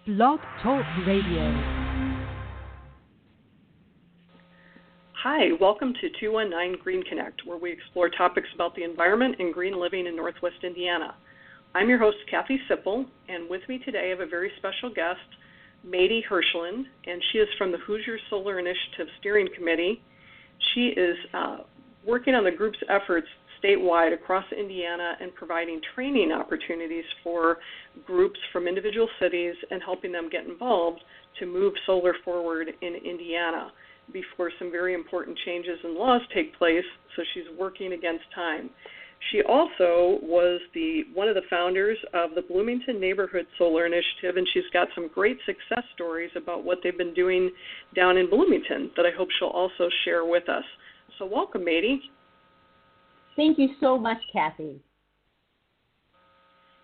Blog Talk Radio. Hi, welcome to 219 GreenConnect, where we explore topics about the environment and green living in Northwest Indiana. I'm your host, Kathy Sipple, and with me today I have a very special guest, Madi Hirschland, and she is from the Hoosier Solar Initiative Steering Committee. She is working on the group's efforts statewide across Indiana and providing training opportunities for groups from individual cities and helping them get involved to move solar forward in Indiana before some very important changes in laws take place, so she's working against time. She also was one of the founders of the Bloomington Neighborhood Solar Initiative, and she's got some great success stories about what they've been doing down in Bloomington that I hope she'll also share with us. So welcome, Madi. Thank you so much, Kathy.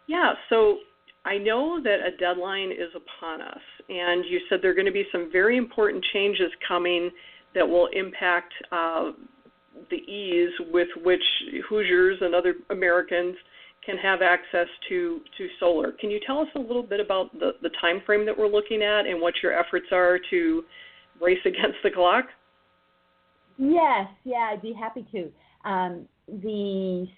Yeah, so I know that a deadline is upon us, and you said there are going to be some very important changes coming that will impact the ease with which Hoosiers and other Americans can have access to solar. Can you tell us a little bit about the time frame that we're looking at and what your efforts are to race against the clock? Yes, I'd be happy to. The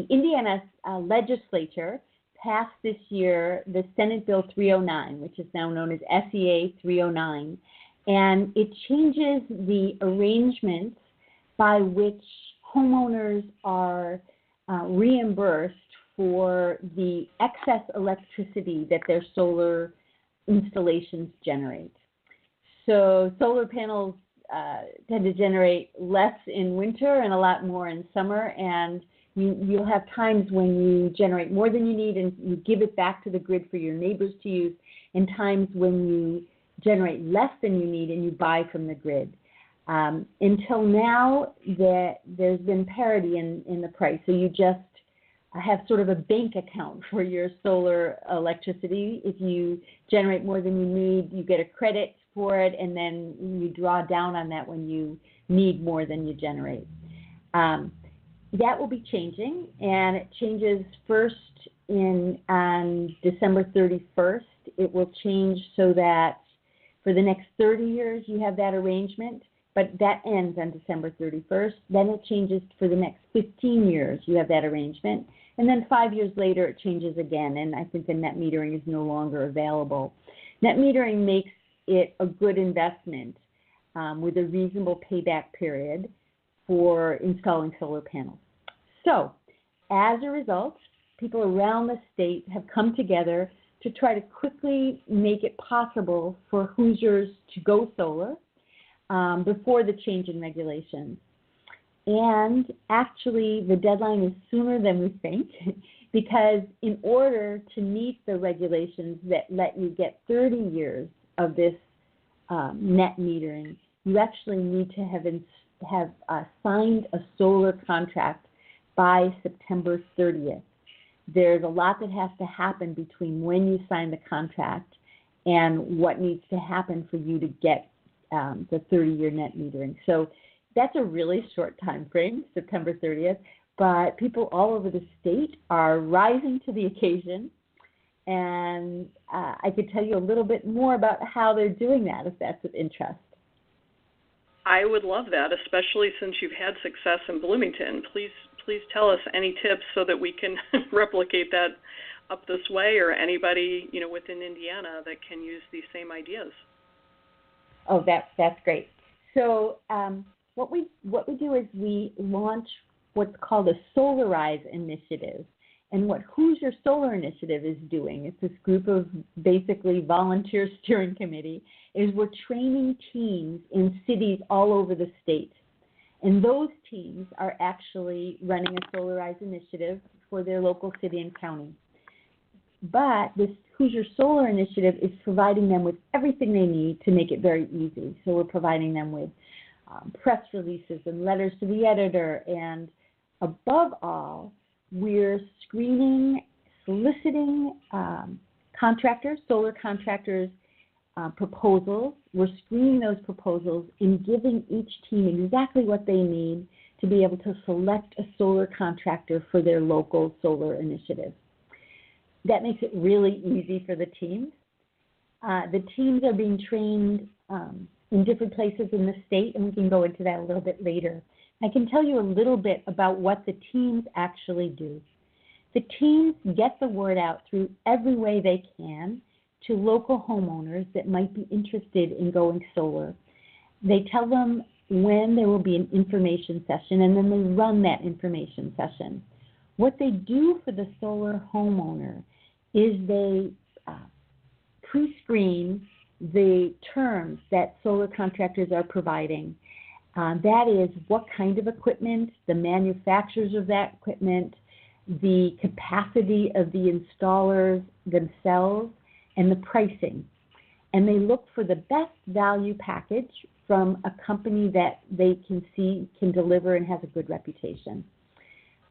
Indiana legislature passed this year the Senate Bill 309, which is now known as SEA 309, and it changes the arrangements by which homeowners are reimbursed for the excess electricity that their solar installations generate. So solar panels tend to generate less in winter and a lot more in summer, and you'll have times when you generate more than you need and you give it back to the grid for your neighbors to use, and times when you generate less than you need and you buy from the grid. Until now, there's been parity in the price, so you just have sort of a bank account for your solar electricity. If you generate more than you need, you get a credit for it, and then you draw down on that when you need more than you generate. That will be changing, and it changes first on December 31st. It will change so that for the next 30 years you have that arrangement, but that ends on December 31st. Then it changes for the next 15 years you have that arrangement, and then 5 years later it changes again, and I think the net metering is no longer available. Net metering makes it a good investment with a reasonable payback period for installing solar panels. So, as a result, people around the state have come together to try to quickly make it possible for Hoosiers to go solar before the change in regulations. And actually, the deadline is sooner than we think, because in order to meet the regulations that let you get 30 years of this net metering, you actually need to have signed a solar contract by September 30th. There's a lot that has to happen between when you sign the contract and what needs to happen for you to get the 30-year net metering. So that's a really short time frame, September 30th, but people all over the state are rising to the occasion. And I could tell you a little bit more about how they're doing that, if that's of interest. I would love that, especially since you've had success in Bloomington. Please tell us any tips so that we can replicate that up this way, or anybody within Indiana that can use these same ideas. Oh, that's great. So what we do is we launch what's called a Solarized initiative. And what Hoosier Solar Initiative is doing, it's this group of basically volunteer steering committee, is we're training teams in cities all over the state. And those teams are actually running a Solarized initiative for their local city and county. But this Hoosier Solar Initiative is providing them with everything they need to make it very easy. So we're providing them with press releases and letters to the editor, and above all, we're soliciting solar contractors' proposals. We're screening those proposals and giving each team exactly what they need to be able to select a solar contractor for their local solar initiative. That makes it really easy for the teams. The teams are being trained in different places in the state, and we can go into that a little bit later. I can tell you a little bit about what the teams actually do. The teams get the word out through every way they can to local homeowners that might be interested in going solar. They tell them when there will be an information session, and then they run that information session. What they do for the solar homeowner is they pre-screen the terms that solar contractors are providing. That is what kind of equipment, the manufacturers of that equipment, the capacity of the installers themselves, and the pricing. And they look for the best value package from a company that they can see can deliver and has a good reputation.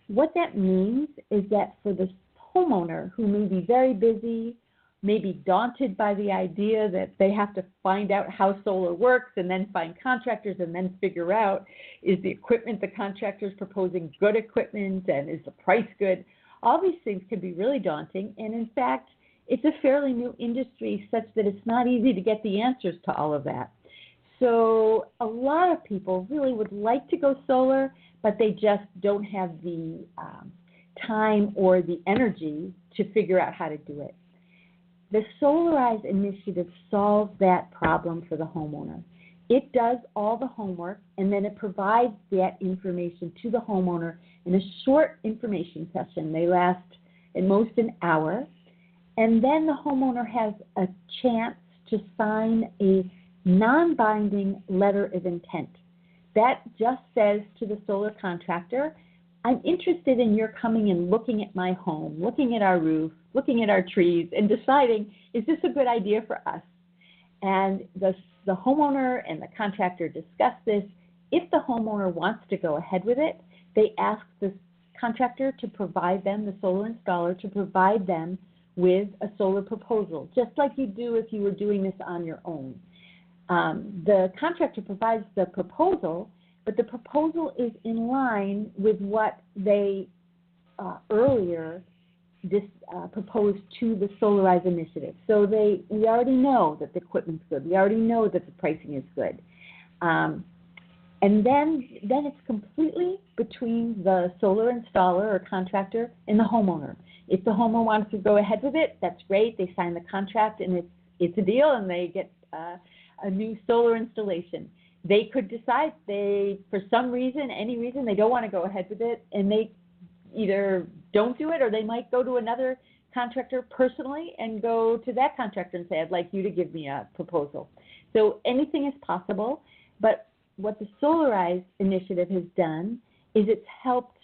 What that means is that for the homeowner who may be very busy, may be daunted by the idea that they have to find out how solar works and then find contractors and then figure out, is the equipment the contractor is proposing good equipment and is the price good? All these things can be really daunting, and in fact, it's a fairly new industry such that it's not easy to get the answers to all of that. So a lot of people really would like to go solar, but they just don't have the time or the energy to figure out how to do it. The Solarized initiative solves that problem for the homeowner. It does all the homework, and then it provides that information to the homeowner in a short information session. They last at most an hour. And then the homeowner has a chance to sign a non-binding letter of intent. That just says to the solar contractor, I'm interested in your coming and looking at my home, looking at our roof, looking at our trees, and deciding, is this a good idea for us? And the homeowner and the contractor discuss this. If the homeowner wants to go ahead with it, they ask the contractor to provide them, the solar installer, to provide them with a solar proposal, just like you do if you were doing this on your own. The contractor provides the proposal, but the proposal is in line with what they earlier proposed to the Solarized initiative. So we already know that the equipment's good. We already know that the pricing is good. And then it's completely between the solar installer or contractor and the homeowner. If the homeowner wants to go ahead with it, that's great. They sign the contract and it's a deal, and they get a new solar installation. They could decide for some reason, any reason, they don't want to go ahead with it, and they either don't do it, or they might go to another contractor personally and go to that contractor and say, I'd like you to give me a proposal. So anything is possible, but what the Solarized initiative has done is it's helped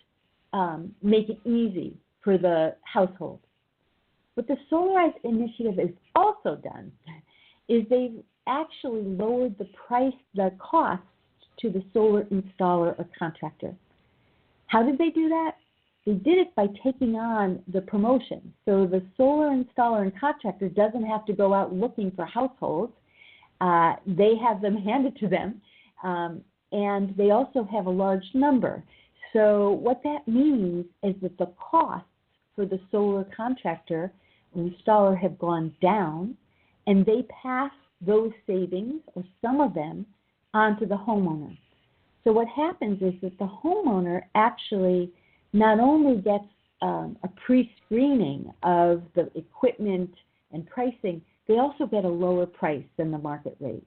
make it easy for the household. What the Solarized initiative has also done is they've actually lowered the cost to the solar installer or contractor. How did they do that? They did it by taking on the promotion. So the solar installer and contractor doesn't have to go out looking for households. They have them handed to them, and they also have a large number. So what that means is that the costs for the solar contractor and installer have gone down, and they pass those savings, or some of them, onto the homeowner. So what happens is that the homeowner actually not only gets a pre-screening of the equipment and pricing, they also get a lower price than the market rate.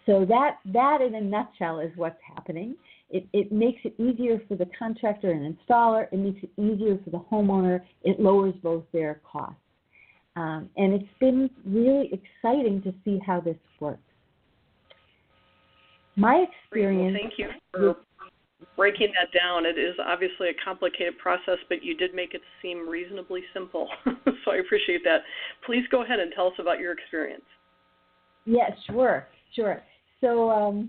So that in a nutshell is what's happening. It makes it easier for the contractor and installer. It makes it easier for the homeowner. It lowers both their costs. And it's been really exciting to see how this works. My experience... Well, thank you for breaking that down. It is obviously a complicated process, but you did make it seem reasonably simple. So I appreciate that. Please go ahead and tell us about your experience. Yeah, sure. So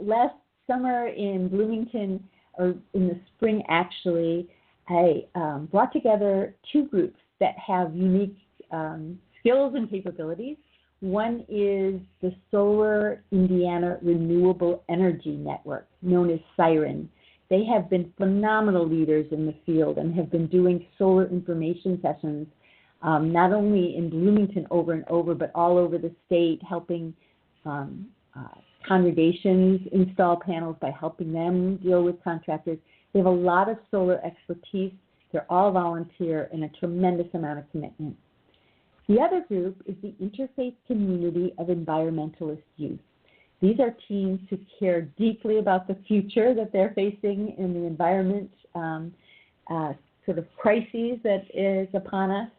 last summer in Bloomington, or in the spring actually, I brought together two groups that have unique skills and capabilities. One is the Solar Indiana Renewable Energy Network, known as SIREN. They have been phenomenal leaders in the field and have been doing solar information sessions not only in Bloomington over and over, but all over the state, helping congregations install panels by helping them deal with contractors. They have a lot of solar expertise. They're all volunteer and a tremendous amount of commitment. The other group is the Interfaith Community of Environmentalist Youth. These are teens who care deeply about the future that they're facing in the environment, sort of crises that is upon us.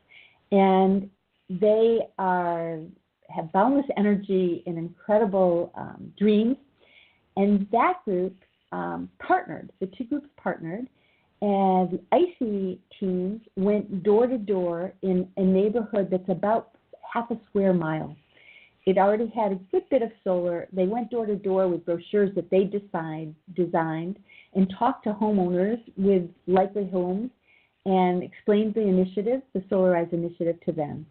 And they have boundless energy and incredible dreams. And that group partnered, the two groups partnered, and the ICE teams went door to door in a neighborhood that's about half a square mile. It already had a good bit of solar. They went door to door with brochures that they designed and talked to homeowners with likely homes and explained the initiative, the Solarized initiative, to them.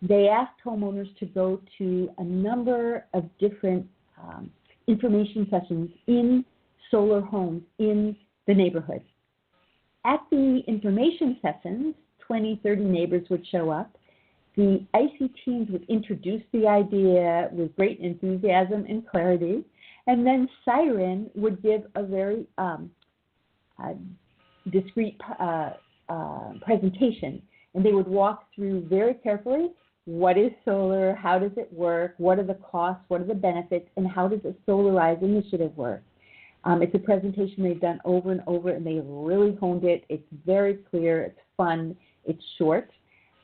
They asked homeowners to go to a number of different information sessions in solar homes in the neighborhood. At the information sessions, 20, 30 neighbors would show up. The IC teams would introduce the idea with great enthusiasm and clarity, and then Siren would give a very discreet presentation, and they would walk through very carefully what is solar, how does it work, what are the costs, what are the benefits, and how does the Solarized initiative work. It's a presentation they've done over and over, and they really honed it. It's very clear, it's fun, it's short.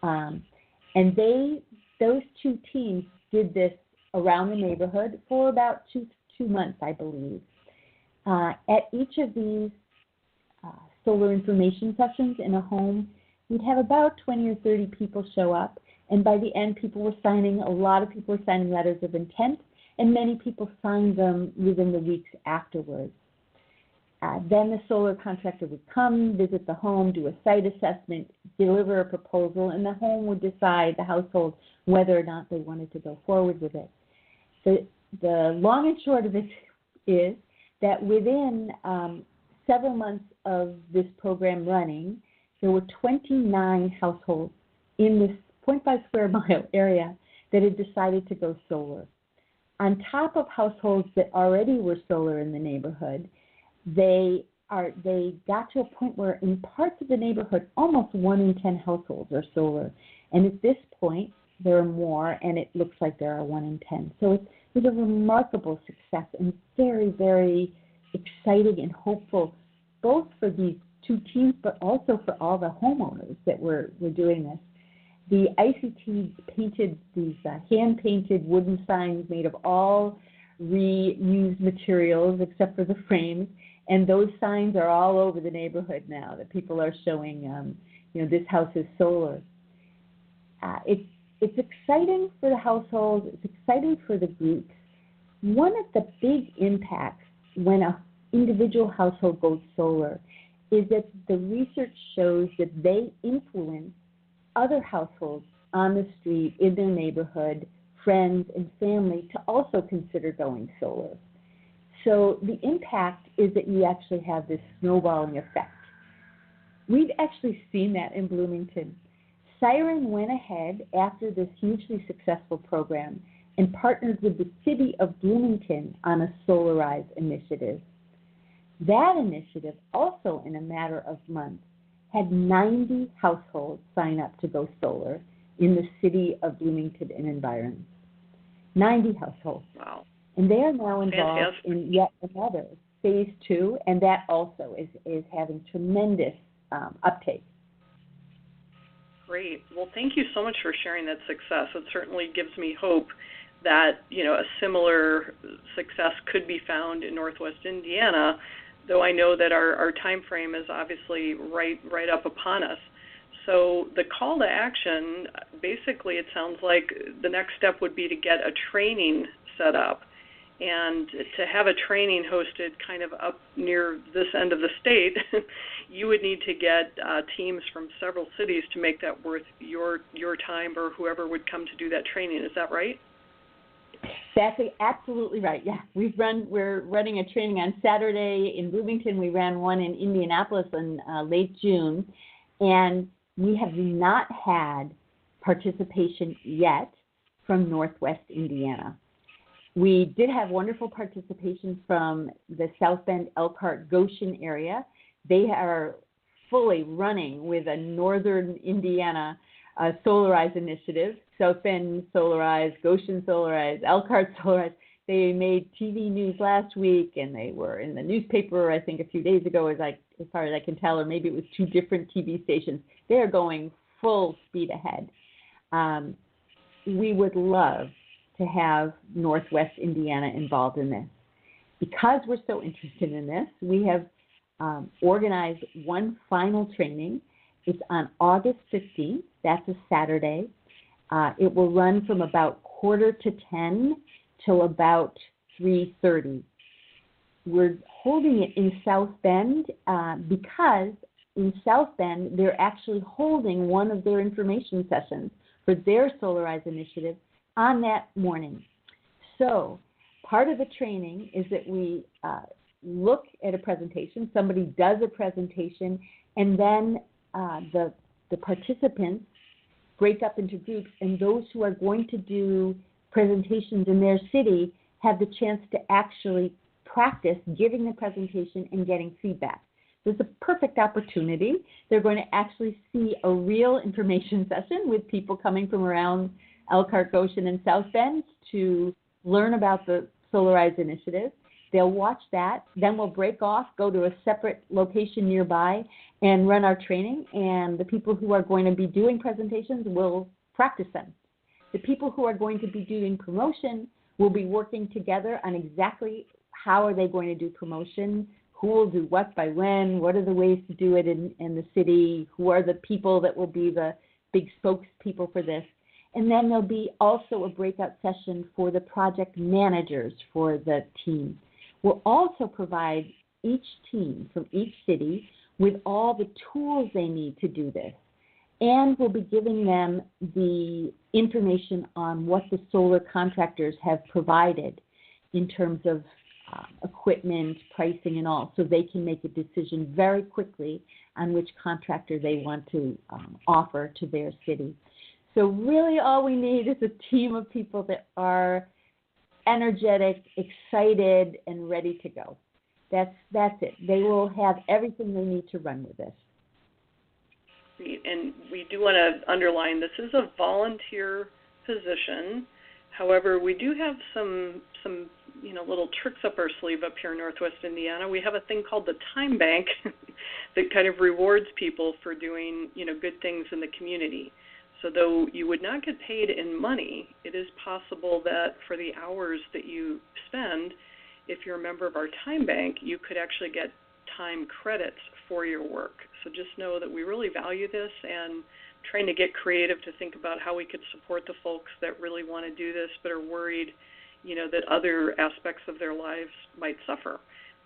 And those two teams did this around the neighborhood for about two months, I believe. At each of these solar information sessions in a home, we'd have about 20 or 30 people show up, and by the end, a lot of people were signing letters of intent, and many people signed them within the weeks afterwards. Then the solar contractor would come, visit the home, do a site assessment, deliver a proposal, and the home would decide, the household, whether or not they wanted to go forward with it. The long and short of it is that within several months of this program running, there were 29 households in this 0.5 square mile area that had decided to go solar. On top of households that already were solar in the neighborhood, they got to a point where in parts of the neighborhood, almost 1 in 10 households are solar. And at this point, there are more, and it looks like there are 1 in 10. So it was a remarkable success and very, very exciting and hopeful, both for these two teams, but also for all the homeowners that were doing this. The ICT painted these hand-painted wooden signs made of all reused materials except for the frames, and those signs are all over the neighborhood now that people are showing, this house is solar. It's exciting for the households. It's exciting for the groups. One of the big impacts when an individual household goes solar is that the research shows that they influence other households on the street, in their neighborhood, friends and family to also consider going solar. So the impact is that you actually have this snowballing effect. We've actually seen that in Bloomington. Siren went ahead after this hugely successful program and partnered with the city of Bloomington on a Solarized initiative. That initiative also, in a matter of months, had 90 households sign up to go solar in the city of Bloomington and environs. 90 households. Wow. And they are now involved in yet another, phase 2, and that also is having tremendous uptake. Great. Well, thank you so much for sharing that success. It certainly gives me hope that, a similar success could be found in Northwest Indiana, though I know that our time frame is obviously right up upon us. So the call to action, basically it sounds like the next step would be to get a training set up and to have a training hosted kind of up near this end of the state. You would need to get teams from several cities to make that worth your time or whoever would come to do that training. Is that right? That's absolutely right. Yeah, we're running a training on Saturday in Bloomington. We ran one in Indianapolis in late June, and we have not had participation yet from Northwest Indiana. We did have wonderful participation from the South Bend, Elkhart, Goshen area. They are fully running with a Northern Indiana Solarized initiative. South Bend Solarized, Goshen Solarized, Elkhart Solarized. They made TV news last week, and they were in the newspaper, I think, a few days ago, as far as I can tell, or maybe it was 2 different TV stations. They are going full speed ahead. We would love to have Northwest Indiana involved in this. Because we're so interested in this, we have organized one final training. It's on August 15th. That's a Saturday. It will run from about 9:45 till about 3:30. We're holding it in South Bend because in South Bend, they're actually holding one of their information sessions for their Solarized initiative on that morning. So part of the training is that we look at a presentation, somebody does a presentation, and then the participants break up into groups, and those who are going to do presentations in their city have the chance to actually practice giving the presentation and getting feedback. This is a perfect opportunity. They're going to actually see a real information session with people coming from around Elkhart, Goshen, and South Bend to learn about the Solarized initiative. They'll watch that. Then we'll break off, go to a separate location nearby, and run our training. And the people who are going to be doing presentations will practice them. The people who are going to be doing promotion will be working together on exactly how are they going to do promotion, who will do what by when, what are the ways to do it in the city, who are the people that will be the big spokespeople for this. And then there'll be also a breakout session for the project managers for the team. We'll also provide each team from each city with all the tools they need to do this. And we'll be giving them the information on what the solar contractors have provided in terms of equipment, pricing, and all, so they can make a decision very quickly on which contractor they want to offer to their city. So really all we need is a team of people that are energetic, excited, and ready to go. That's it. They will have everything they need to run with this. And we do want to underline this is a volunteer position. However, we do have some little tricks up our sleeve up here in Northwest Indiana. We have a thing called the Time Bank that kind of rewards people for doing good things in the community. So though you would not get paid in money, it is possible that for the hours that you spend, if you're a member of our Time Bank, you could actually get time credits for your work. So just know that we really value this and trying to get creative to think about how we could support the folks that really want to do this but are worried, that other aspects of their lives might suffer.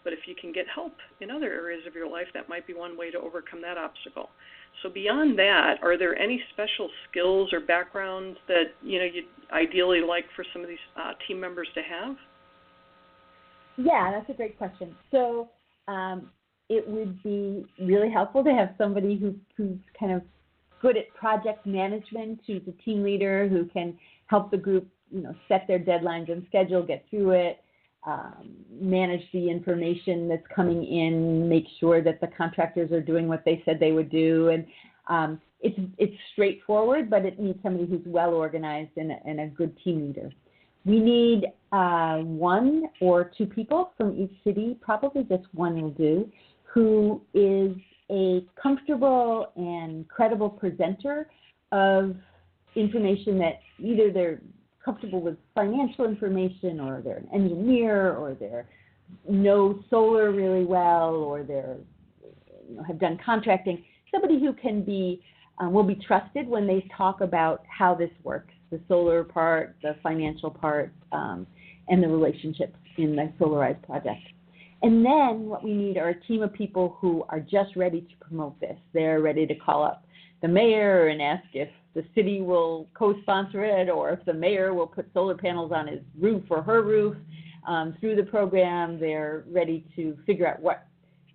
But if you can get help in other areas of your life, that might be one way to overcome that obstacle. So beyond that, are there any special skills or backgrounds that you'd ideally like for some of these team members to have? Yeah, that's a great question. So it would be really helpful to have somebody who's kind of good at project management, who's a team leader, who can help the group, set their deadlines and schedule, get through it, manage the information that's coming in, make sure that the contractors are doing what they said they would do. And it's straightforward, but it needs somebody who's well organized and a good team leader. We need 1 or 2 people from each city, probably just one will do, who is a comfortable and credible presenter of information that either they're comfortable with financial information, or they're an engineer, or they know solar really well, or they're have done contracting. Somebody who can be will be trusted when they talk about how this works, the solar part, the financial part, and the relationships in the Solarized project. And then what we need are a team of people who are just ready to promote this. They're ready to call up the mayor and ask if the city will co-sponsor it, or if the mayor will put solar panels on his roof or her roof through the program. They're ready to figure out what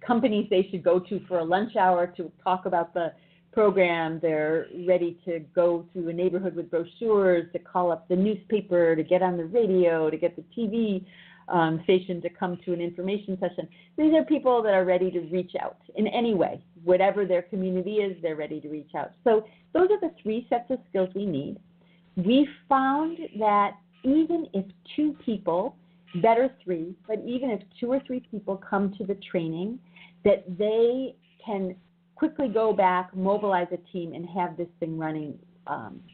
companies they should go to for a lunch hour to talk about the program. They're ready to go through a neighborhood with brochures, to call up the newspaper, to get on the radio, to get the TV station to come to an information session. These are people that are ready to reach out in any way. Whatever their community is, they're ready to reach out. So those are the 3 sets of skills we need. We found that even if 2 people, better 3, but even if 2 or 3 people come to the training, that they can quickly go back, mobilize a team, and have this thing running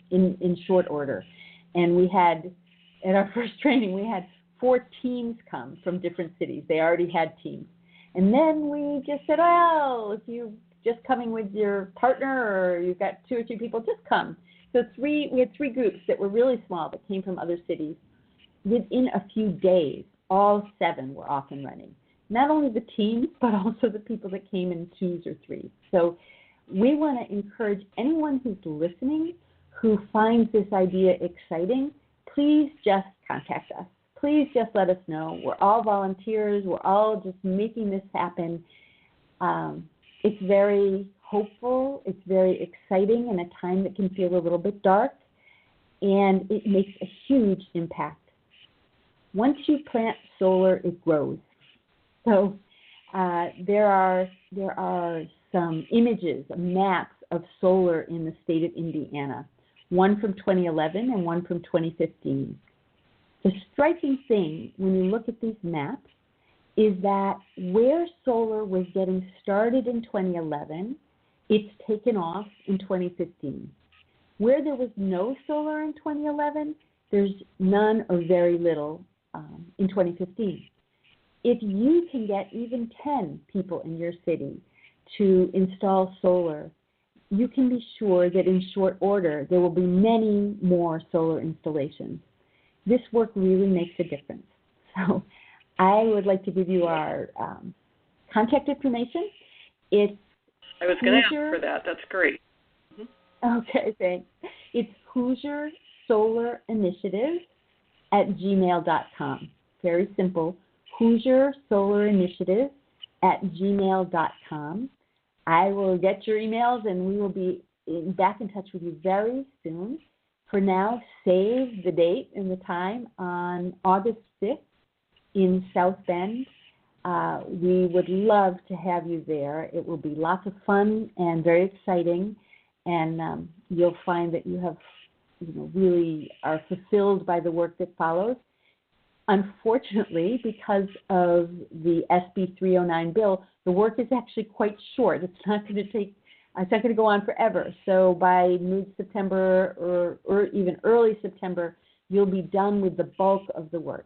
in short order. And we had, at our first training, we had 4 teams come from different cities. They already had teams. And then we just said, well, if you're just coming with your partner or you've got 2 or 3 people, just come. So we had 3 groups that were really small that came from other cities. Within a few days, all 7 were off and running. Not only the teams, but also the people that came in 2s or 3s. So we want to encourage anyone who's listening who finds this idea exciting, please just contact us. Please just let us know. We're all volunteers. We're all just making this happen. It's very hopeful. It's very exciting in a time that can feel a little bit dark, and it makes a huge impact. Once you plant solar, it grows. So there are some images, maps of solar in the state of Indiana, one from 2011 and one from 2015. The striking thing when you look at these maps is that where solar was getting started in 2011, it's taken off in 2015. Where there was no solar in 2011, there's none or very little in 2015. If you can get even 10 people in your city to install solar, you can be sure that in short order there will be many more solar installations. This work really makes a difference. So I would like to give you our contact information. I was going to ask for that. That's great. Mm-hmm. Okay, thanks. It's Hoosier Solar Initiative at gmail.com. Very simple. Hoosier Solar Initiative at gmail.com. I will get your emails and we will be back in touch with you very soon. For now, save the date and the time on August 5th in South Bend. We would love to have you there. It will be lots of fun and very exciting, and you'll find that you have, really are fulfilled by the work that follows. Unfortunately, because of the SB 309 bill, the work is actually quite short. It's not going to go on forever. So by mid-September or even early September, you'll be done with the bulk of the work.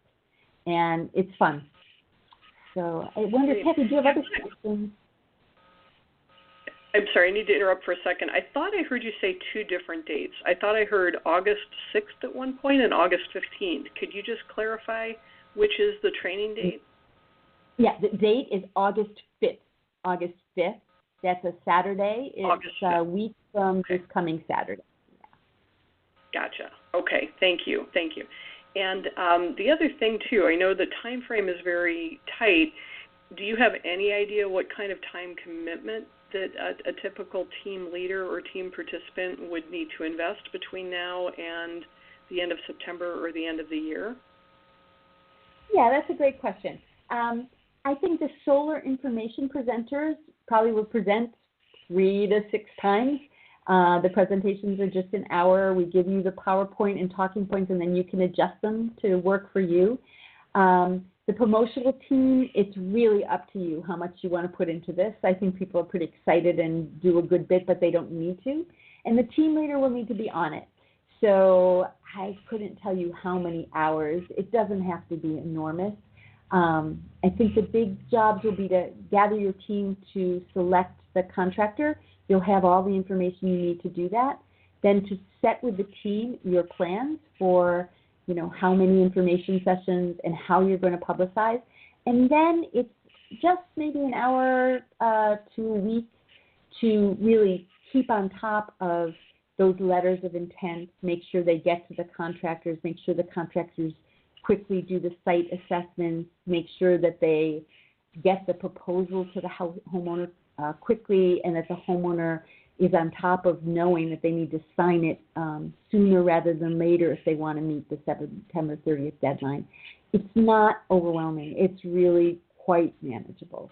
And it's fun. So I wonder, Kathy, do you have other questions? I'm sorry, I need to interrupt for a second. I thought I heard you say 2 different dates. I thought I heard August 6th at one point and August 15th. Could you just clarify which is the training date? Yeah, the date is August 5th. August 5th. That's a Saturday. It's a week from this coming Saturday. Yeah. Gotcha. Okay, thank you. And the other thing, too, I know the time frame is very tight. Do you have any idea what kind of time commitment that a typical team leader or team participant would need to invest between now and the end of September or the end of the year? Yeah, that's a great question. I think the solar information presenters probably will present 3 to 6 times. The presentations are just an hour. We give you the PowerPoint and talking points, and then you can adjust them to work for you. The promotional team, it's really up to you how much you want to put into this. I think people are pretty excited and do a good bit, but they don't need to. And the team leader will need to be on it. So I couldn't tell you how many hours. It doesn't have to be enormous. I think the big jobs will be to gather your team to select the contractor. You'll have all the information you need to do that. Then to set with the team your plans for how many information sessions and how you're going to publicize. And then it's just maybe an hour to a week to really keep on top of those letters of intent, make sure they get to the contractors, make sure the contractors quickly do the site assessments, make sure that they get the proposal to the homeowner quickly and that the homeowner is on top of knowing that they need to sign it sooner rather than later if they want to meet the September 30th deadline. It's not overwhelming. It's really quite manageable.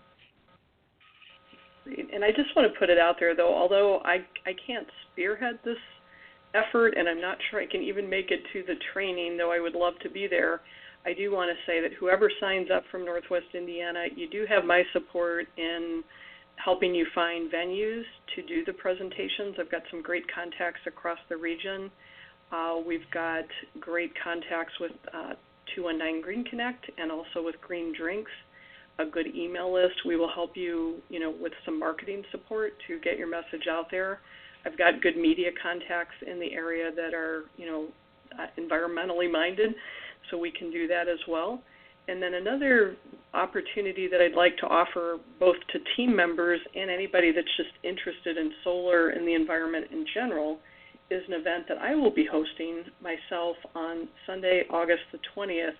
And I just want to put it out there, though, although I can't spearhead this effort, and I'm not sure I can even make it to the training, though I would love to be there, I do want to say that whoever signs up from Northwest Indiana, you do have my support in helping you find venues to do the presentations. I've got some great contacts across the region. We've got great contacts with 219 GreenConnect and also with Green Drinks, a good email list. We will help you, with some marketing support to get your message out there. I've got good media contacts in the area that are, environmentally minded, so we can do that as well. And then another opportunity that I'd like to offer both to team members and anybody that's just interested in solar and the environment in general is an event that I will be hosting myself on Sunday, August the 20th.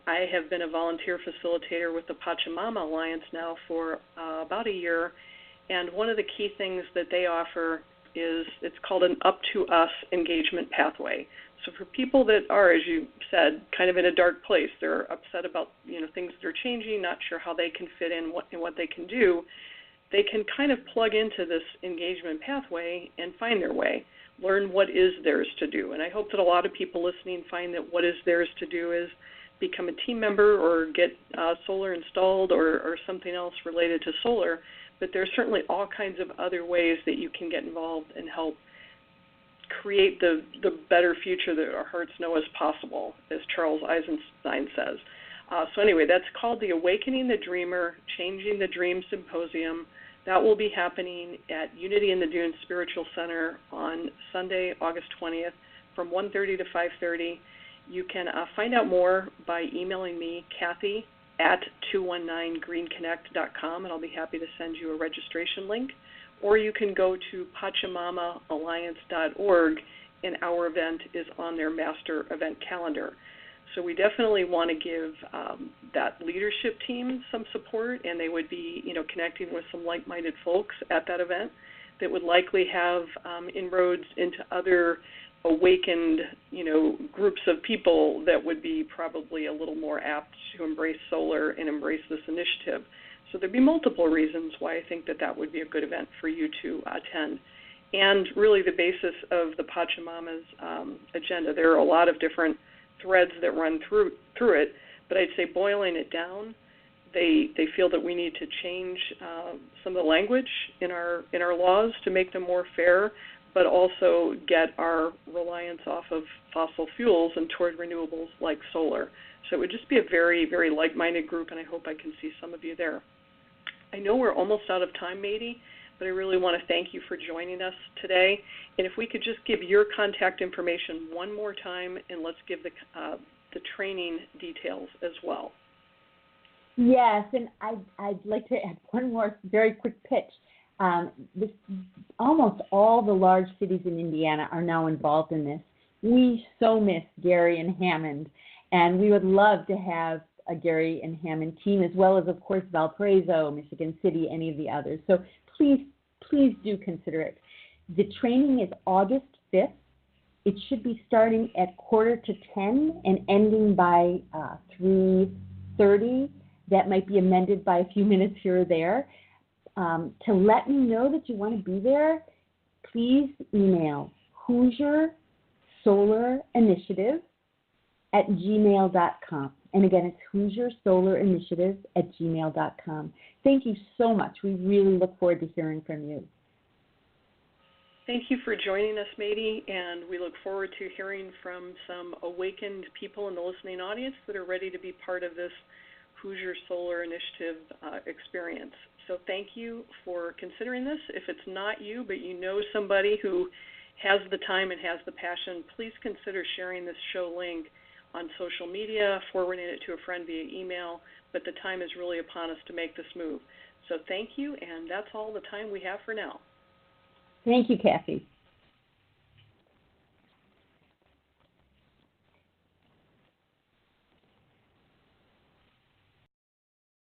I have been a volunteer facilitator with the Pachamama Alliance now for about a year, and one of the key things that they offer is it's called an Up to Us engagement pathway. So for people that are, as you said, kind of in a dark place, they're upset about things that are changing, not sure how they can fit in what they can do, they can kind of plug into this engagement pathway and find their way, learn what is theirs to do. And I hope that a lot of people listening find that what is theirs to do is become a team member or get solar installed or something else related to solar. But there's certainly all kinds of other ways that you can get involved and help create the better future that our hearts know is possible, as Charles Eisenstein says. So anyway, that's called the Awakening the Dreamer, Changing the Dream Symposium. That will be happening at Unity in the Dunes Spiritual Center on Sunday, August 20th from 1:30 to 5:30. You can find out more by emailing me, Kathy, at 219greenconnect.com, and I'll be happy to send you a registration link. Or you can go to pachamamaalliance.org, and our event is on their master event calendar. So we definitely want to give that leadership team some support, and they would be, connecting with some like-minded folks at that event that would likely have inroads into other awakened, groups of people that would be probably a little more apt to embrace solar and embrace this initiative. So there'd be multiple reasons why I think that would be a good event for you to attend. And really the basis of the Pachamama's agenda, there are a lot of different threads that run through it, but I'd say boiling it down, they feel that we need to change some of the language in our laws to make them more fair, but also get our reliance off of fossil fuels and toward renewables like solar. So it would just be a very, very like-minded group, and I hope I can see some of you there. I know we're almost out of time, Madi, but I really want to thank you for joining us today. And if we could just give your contact information one more time, and let's give the training details as well. Yes, and I'd like to add one more very quick pitch. Almost all the large cities in Indiana are now involved in this. We so miss Gary and Hammond, and we would love to have a Gary and Hammond team, as well as, of course, Valparaiso, Michigan City, any of the others. So please do consider it. The training is August 5th. It should be starting at 9:45 and ending by 3:30. That might be amended by a few minutes here or there. To let me know that you want to be there, please email Hoosier Solar Initiative at gmail.com. And again, it's Hoosier Solar Initiative at gmail.com. Thank you so much. We really look forward to hearing from you. Thank you for joining us, Madi, and we look forward to hearing from some awakened people in the listening audience that are ready to be part of this Hoosier Solar Initiative experience. So thank you for considering this. If it's not you, but you know somebody who has the time and has the passion, please consider sharing this show link on social media, forwarding it to a friend via email, but the time is really upon us to make this move. So thank you, and that's all the time we have for now. Thank you, Kathy.